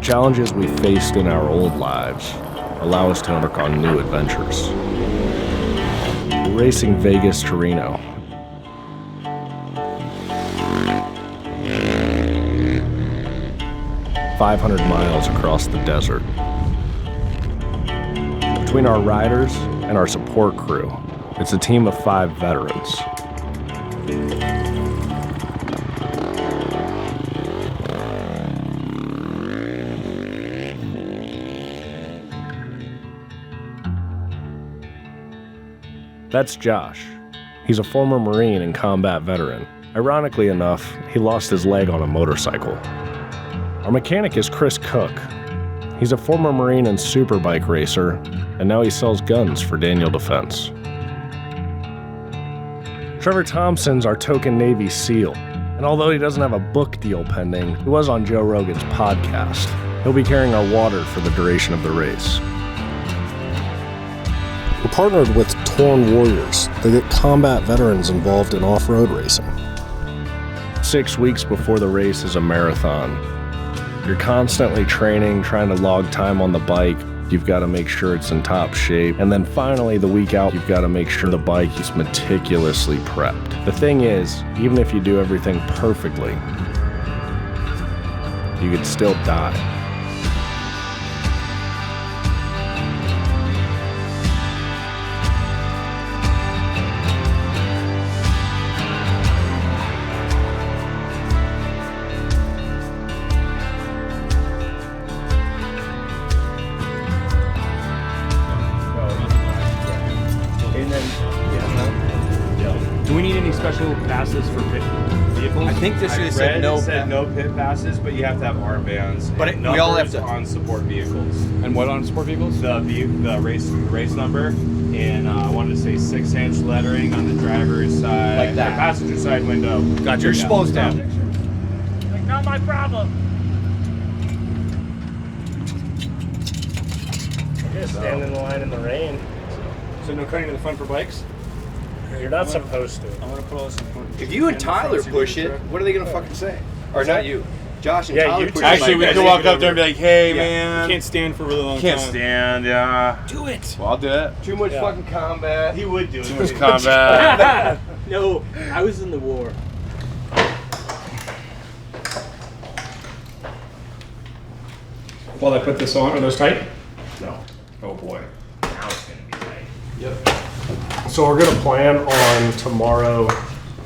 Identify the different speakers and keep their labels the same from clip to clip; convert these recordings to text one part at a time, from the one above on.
Speaker 1: Challenges we faced in our old lives allow us to embark on new adventures. We're racing Vegas to Reno. "500 miles across the desert. Between our riders and our support crew, it's a team of 5 veterans. That's Josh. He's a former Marine and combat veteran. Ironically enough, he lost his leg on a motorcycle. Our mechanic is Chris Cook. He's a former Marine and superbike racer, and now he sells guns for Daniel Defense. Trevor Thompson's our token Navy SEAL, and although he doesn't have a book deal pending, he was on Joe Rogan's podcast. He'll be carrying our water for the duration of the race. We're partnered with Torn Warriors. They get combat veterans involved in off-road racing. 6 weeks before the race is a marathon. You're constantly training, trying to log time on the bike. You've got to make sure it's in top shape. And then finally, the week out, you've got to make sure the bike is meticulously prepped. The thing is, even if you do everything perfectly, you could still die.
Speaker 2: Do we need any special passes for pit vehicles?
Speaker 3: I think this should said no.
Speaker 4: It said no pit passes, but you have to have armbands.
Speaker 3: But we all have to
Speaker 4: on support vehicles.
Speaker 2: And what on sport vehicles?
Speaker 4: The race number, and I wanted to say 6-inch lettering on the driver's side,
Speaker 3: Like that.
Speaker 4: the passenger side window.
Speaker 3: Gotcha. You're supposed to have.
Speaker 5: Like, not my problem. Just stand in the line in the rain.
Speaker 2: So no cutting to the front for bikes?
Speaker 5: You're not supposed to.
Speaker 2: I'm gonna put all this in front.
Speaker 3: If you and Tyler push it, what are they gonna fucking say? Or not you, Josh and
Speaker 5: Yeah,
Speaker 3: Tyler
Speaker 5: you
Speaker 3: push
Speaker 5: two.
Speaker 3: it.
Speaker 4: Actually, we
Speaker 3: like
Speaker 4: can
Speaker 3: that.
Speaker 4: walk up there and be like, "Hey, man,
Speaker 2: Can't stand for a really long
Speaker 4: can't
Speaker 2: time.
Speaker 4: stand, yeah."
Speaker 2: Do it.
Speaker 4: Well, I'll do it.
Speaker 3: Too much fucking combat.
Speaker 4: He would do it. Too much combat.
Speaker 2: No, I was in the war. While I put this on, are those tight?
Speaker 4: No.
Speaker 2: Oh boy.
Speaker 4: Now it's gonna be tight.
Speaker 2: Yep.
Speaker 1: So we're gonna plan on tomorrow,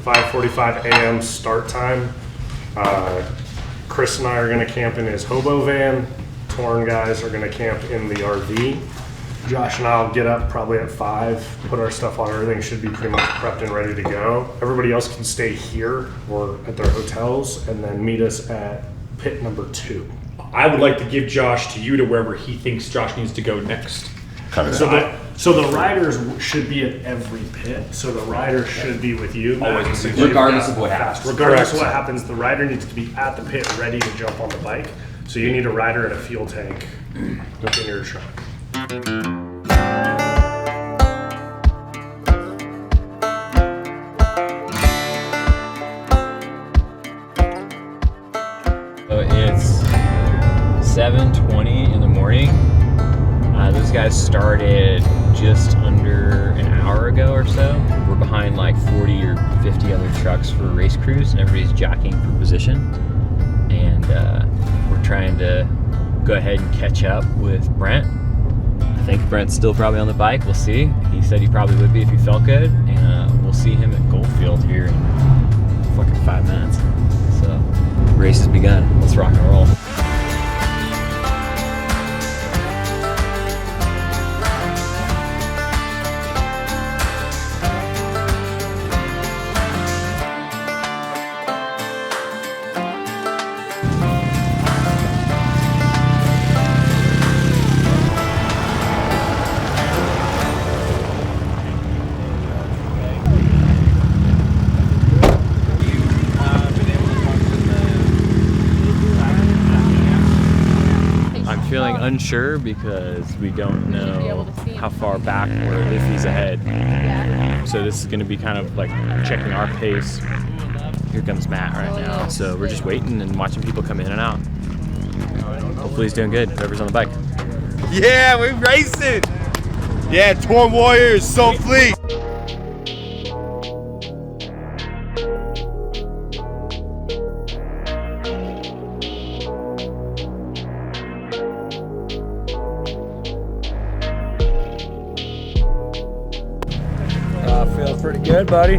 Speaker 1: 5:45 a.m. start time. Chris and I are gonna camp in his hobo van. Torn guys are gonna camp in the RV. Josh and I'll get up probably at 5, put our stuff on. Everything should be pretty much prepped and ready to go. Everybody else can stay here or at their hotels and then meet us at pit number 2.
Speaker 6: I would like to give Josh to you to wherever he thinks Josh needs to go next.
Speaker 1: So the riders should be at every pit. So the riders should be with you, Matt.
Speaker 6: Always.
Speaker 1: So you've
Speaker 3: Regardless
Speaker 1: got-
Speaker 3: of what happens.
Speaker 1: Regardless of
Speaker 6: Correct.
Speaker 1: what happens, the rider needs to be at the pit ready to jump on the bike. So you need a rider and a fuel tank in your truck.
Speaker 7: So it's 7:20 in the morning. Those guys started just under an hour ago or so. We're behind like 40 or 50 other trucks for race crews, and everybody's jockeying for position. And we're trying to go ahead and catch up with Brent. I think Brent's still probably on the bike. We'll see. He said he probably would be if he felt good. And we'll see him at Goldfield here in fucking 5 minutes. So, race has begun. Let's rock and roll. Feeling unsure because we don't know how far back or if he's ahead. So this is going to be kind of like checking our pace. Here comes Matt right now. So we're just waiting and watching people come in and out. Hopefully hopefully he's doing good. Whoever's on the bike.
Speaker 3: Yeah, we're racing. Yeah, Torn Warriors, SOFLETE.
Speaker 5: Feels pretty good, buddy.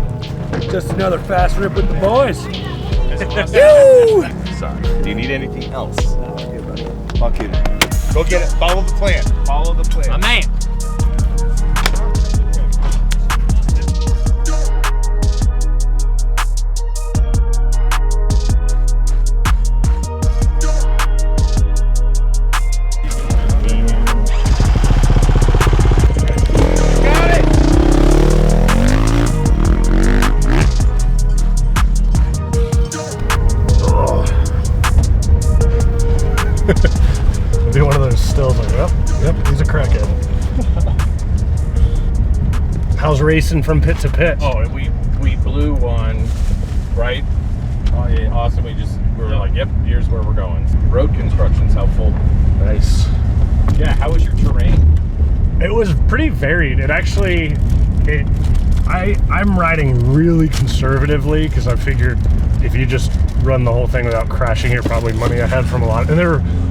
Speaker 5: Just another fast rip with the boys.
Speaker 3: Sorry. Do you need anything else? No, I'm good, buddy. Fuck you. Go get it. Follow the plan. Follow the plan.
Speaker 7: My man.
Speaker 1: Be one of those stills like, yep, he's a crackhead. How's racing from pit to pit?
Speaker 4: Oh, we blew one, right? Oh, yeah, awesome. We were like, yep, here's where we're going. Road construction's helpful.
Speaker 1: Nice.
Speaker 4: Yeah, how was your terrain?
Speaker 1: It was pretty varied. I'm riding really conservatively because I figured if you just run the whole thing without crashing, you're probably money ahead from a lot. And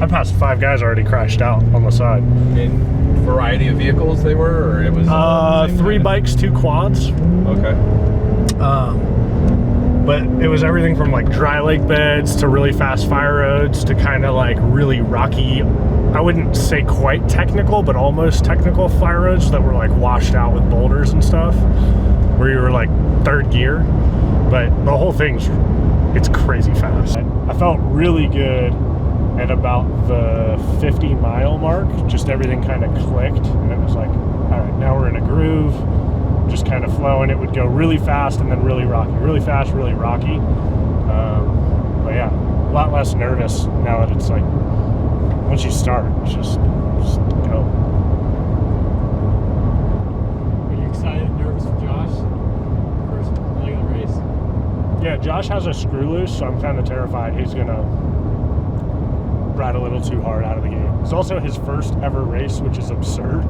Speaker 1: I passed 5 guys already crashed out on the side.
Speaker 4: In variety of vehicles they were, or it was
Speaker 1: 3 bikes, 2 quads.
Speaker 4: Okay.
Speaker 1: But it was everything from like dry lake beds to really fast fire roads to kind of like really rocky, I wouldn't say quite technical, but almost technical fire roads that were like washed out with boulders and stuff, where you were like 3rd gear. But the whole it's crazy fast. I felt really good at about the 50-mile mark. Just everything kind of clicked, and it was like, all right, now we're in a groove, just kind of flowing. It would go really fast and then really rocky, really fast, really rocky. But yeah, a lot less nervous now that it's like, once you start, it's just go.
Speaker 2: Are you excited and nervous for Josh? First leg of the race.
Speaker 1: Yeah, Josh has a screw loose, so I'm kind of terrified he's gonna ride a little too hard out of the gate. It's also his first ever race, which is absurd.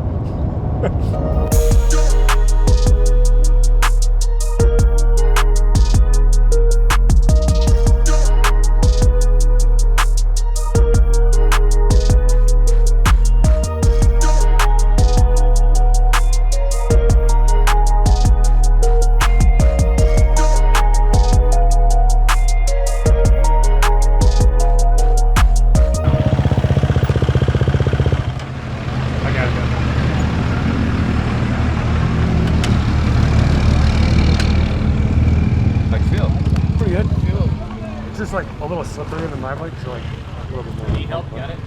Speaker 1: Like a little slipperier than my bike, so like a little bit more.
Speaker 7: Need help? Got it?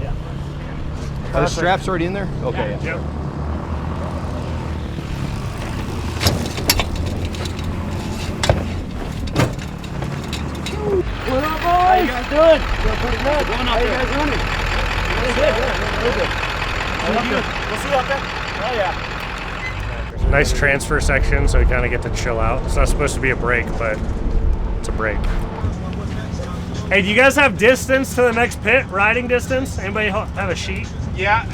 Speaker 1: Yeah.
Speaker 3: Are the straps already in there? Okay.
Speaker 1: Yep.
Speaker 5: What up, boys? How you guys doing? Doing pretty good. How you guys running? Really good. We'll see you out there. Oh yeah.
Speaker 1: Nice transfer section, so we kind of get to chill out. It's not supposed to be a break, but it's a break. Hey, do you guys have distance to the next pit? Riding distance? Anybody have a sheet?
Speaker 3: Yeah,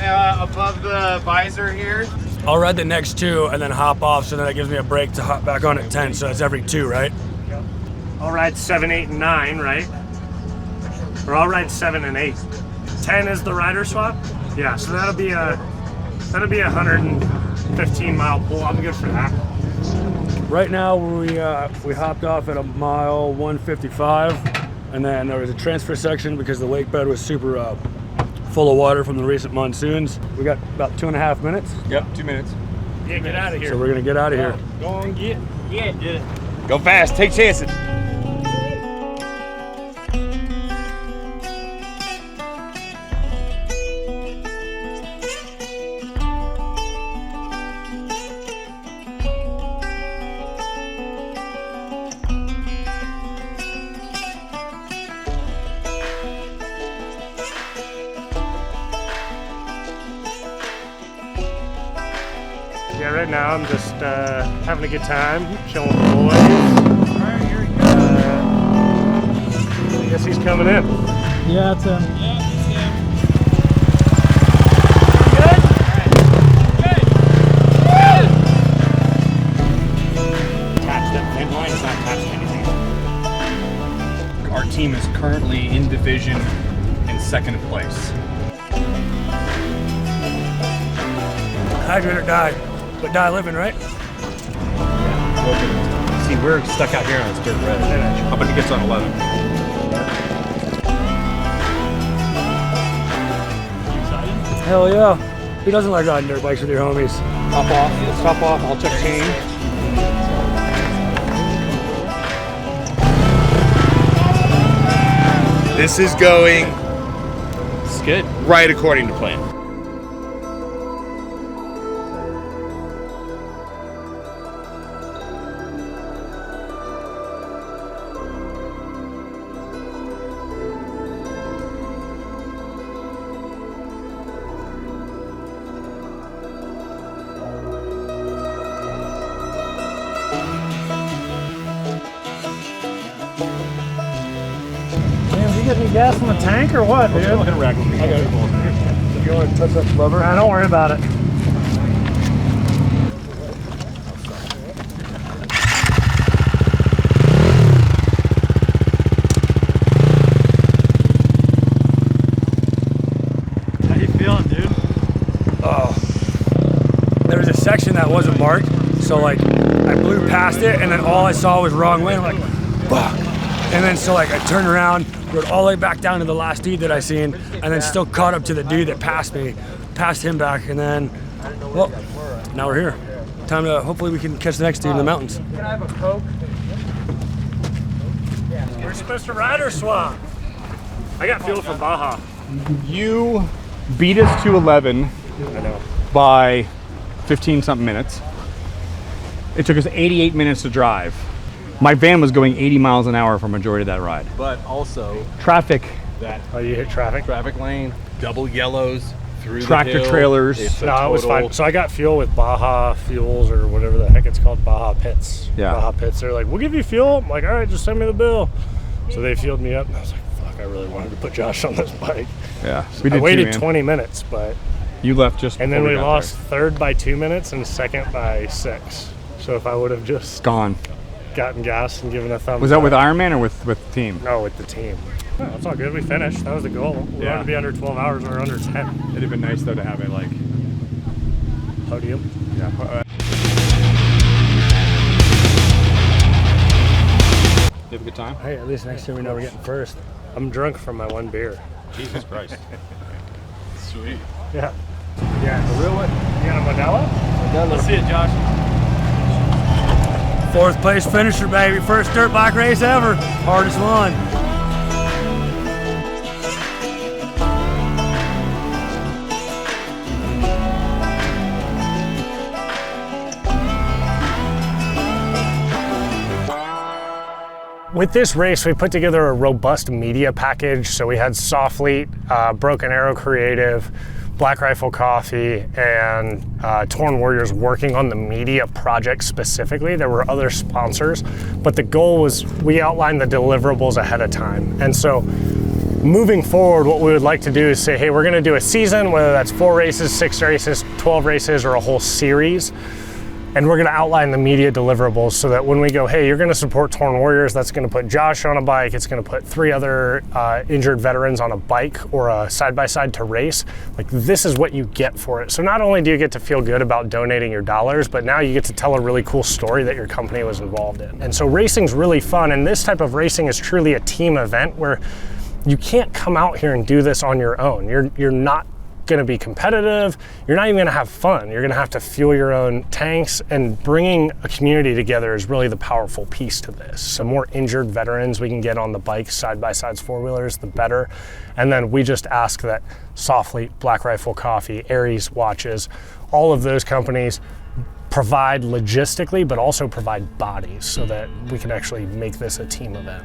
Speaker 3: above the visor here.
Speaker 5: I'll ride the next 2 and then hop off, so then that gives me a break to hop back on at 10, so it's every 2, right?
Speaker 1: I'll ride 7, 8, and 9, right? Or I'll ride 7 and 8. 10 is the rider swap? Yeah, so that'll be a 115-mile pull. I'm good for that.
Speaker 5: Right now, we hopped off at a mile 155. And then there was a transfer section because the lake bed was super full of water from the recent monsoons. We got about 2.5 minutes.
Speaker 4: Yep, 2 minutes.
Speaker 1: Yeah, get out of here.
Speaker 5: So we're gonna get out of here.
Speaker 1: Go on, get it.
Speaker 3: Go fast. Take chances.
Speaker 1: Yeah, right now I'm just having a good time, chilling with the boys.
Speaker 2: Alright, here he goes.
Speaker 1: I guess he's coming in.
Speaker 2: Yeah, it's him. Yeah, it's him. division in second place.
Speaker 5: Hydrate or die, but die living, right?
Speaker 2: See, we're stuck out here on this dirt road. How about he gets on 11?
Speaker 5: Hell yeah. Who doesn't like riding dirt bikes with your homies?
Speaker 2: Top off. Let's top off. I'll check chain.
Speaker 3: This is going
Speaker 2: It's good.
Speaker 3: right according to plan.
Speaker 5: Damn, you get any gas in the tank or what, dude?
Speaker 2: I'm gonna rack with me.
Speaker 5: If you want to touch that lever, don't worry about it. How you feeling, dude? Oh, there was a section that wasn't marked, so like I blew past it, and then all I saw was wrong way. I'm like, fuck. And then so like I turned around, rode all the way back down to the last dude that I seen, and then still caught up to the dude that passed me, passed him back, and then, well, now we're here. Time to, hopefully we can catch the next dude in the mountains.
Speaker 4: Can I have a Coke?
Speaker 5: We're supposed to ride or swap? I got fuel from Baja.
Speaker 2: You beat us to 11 by 15 something minutes. It took us 88 minutes to drive. My van was going 80 miles an hour for majority of that ride.
Speaker 4: But also
Speaker 2: Traffic,
Speaker 4: that
Speaker 5: Oh, you hit traffic?
Speaker 4: traffic lane, double yellows through
Speaker 2: Tractor
Speaker 4: the hill.
Speaker 2: trailers.
Speaker 4: It's a
Speaker 5: No, it was
Speaker 4: total-
Speaker 5: fine. So I got fuel with Baja Fuels or whatever the heck it's called, Baja Pits.
Speaker 2: Yeah.
Speaker 5: Baja Pits. They're like, we'll give you fuel. I'm like, all right, just send me the bill. So they fueled me up, and I was like, fuck, I really wanted to put Josh on this bike.
Speaker 2: Yeah, we
Speaker 5: I
Speaker 2: did
Speaker 5: waited
Speaker 2: too, man.
Speaker 5: 20 minutes, but
Speaker 2: You left just
Speaker 5: and then
Speaker 2: before
Speaker 5: we
Speaker 2: got
Speaker 5: lost third by 2 minutes and second by 6. So if I would have just
Speaker 2: there. Gone.
Speaker 5: gotten gas and given a thumbs
Speaker 2: Was that
Speaker 5: up.
Speaker 2: with Ironman or with the team?
Speaker 5: No, with the team. No, it's all good. We finished. That was the goal. We
Speaker 2: Yeah.
Speaker 5: wanted to be under 12 hours. We were under 10.
Speaker 2: It'd have been nice though to have it like,
Speaker 5: Podium.
Speaker 2: yeah. You have a good time?
Speaker 5: Hey, at least next year we know we're getting first. I'm drunk from my one beer.
Speaker 2: Jesus Christ. Sweet.
Speaker 5: Yeah. Yeah, the real one. You got a Modelo?
Speaker 2: Let's see it, Josh.
Speaker 5: 4th place finisher, baby. First dirt bike race ever. Hardest one. With this race, we put together a robust media package. So we had SOFLETE, Broken Arrow Creative, Black Rifle Coffee, and Torn Warriors working on the media project specifically. There were other sponsors, but the goal was we outlined the deliverables ahead of time. And so moving forward, what we would like to do is say, hey, we're gonna do a season, whether that's 4 races, 6 races, 12 races, or a whole series. And we're gonna outline the media deliverables so that when we go, hey, you're gonna support Torn Warriors, that's gonna put Josh on a bike, it's gonna put 3 other injured veterans on a bike or a side-by-side to race. Like, this is what you get for it. So not only do you get to feel good about donating your dollars, but now you get to tell a really cool story that your company was involved in. And so racing's really fun, and this type of racing is truly a team event where you can't come out here and do this on your own. You're not gonna be competitive, you're not even gonna have fun. You're gonna have to fuel your own tanks, and bringing a community together is really the powerful piece to this. The more injured veterans we can get on the bikes, side-by-sides, 4-wheelers, the better. And then we just ask that SOFLETE, Black Rifle Coffee, Aries watches, all of those companies provide logistically, but also provide bodies so that we can actually make this a team event.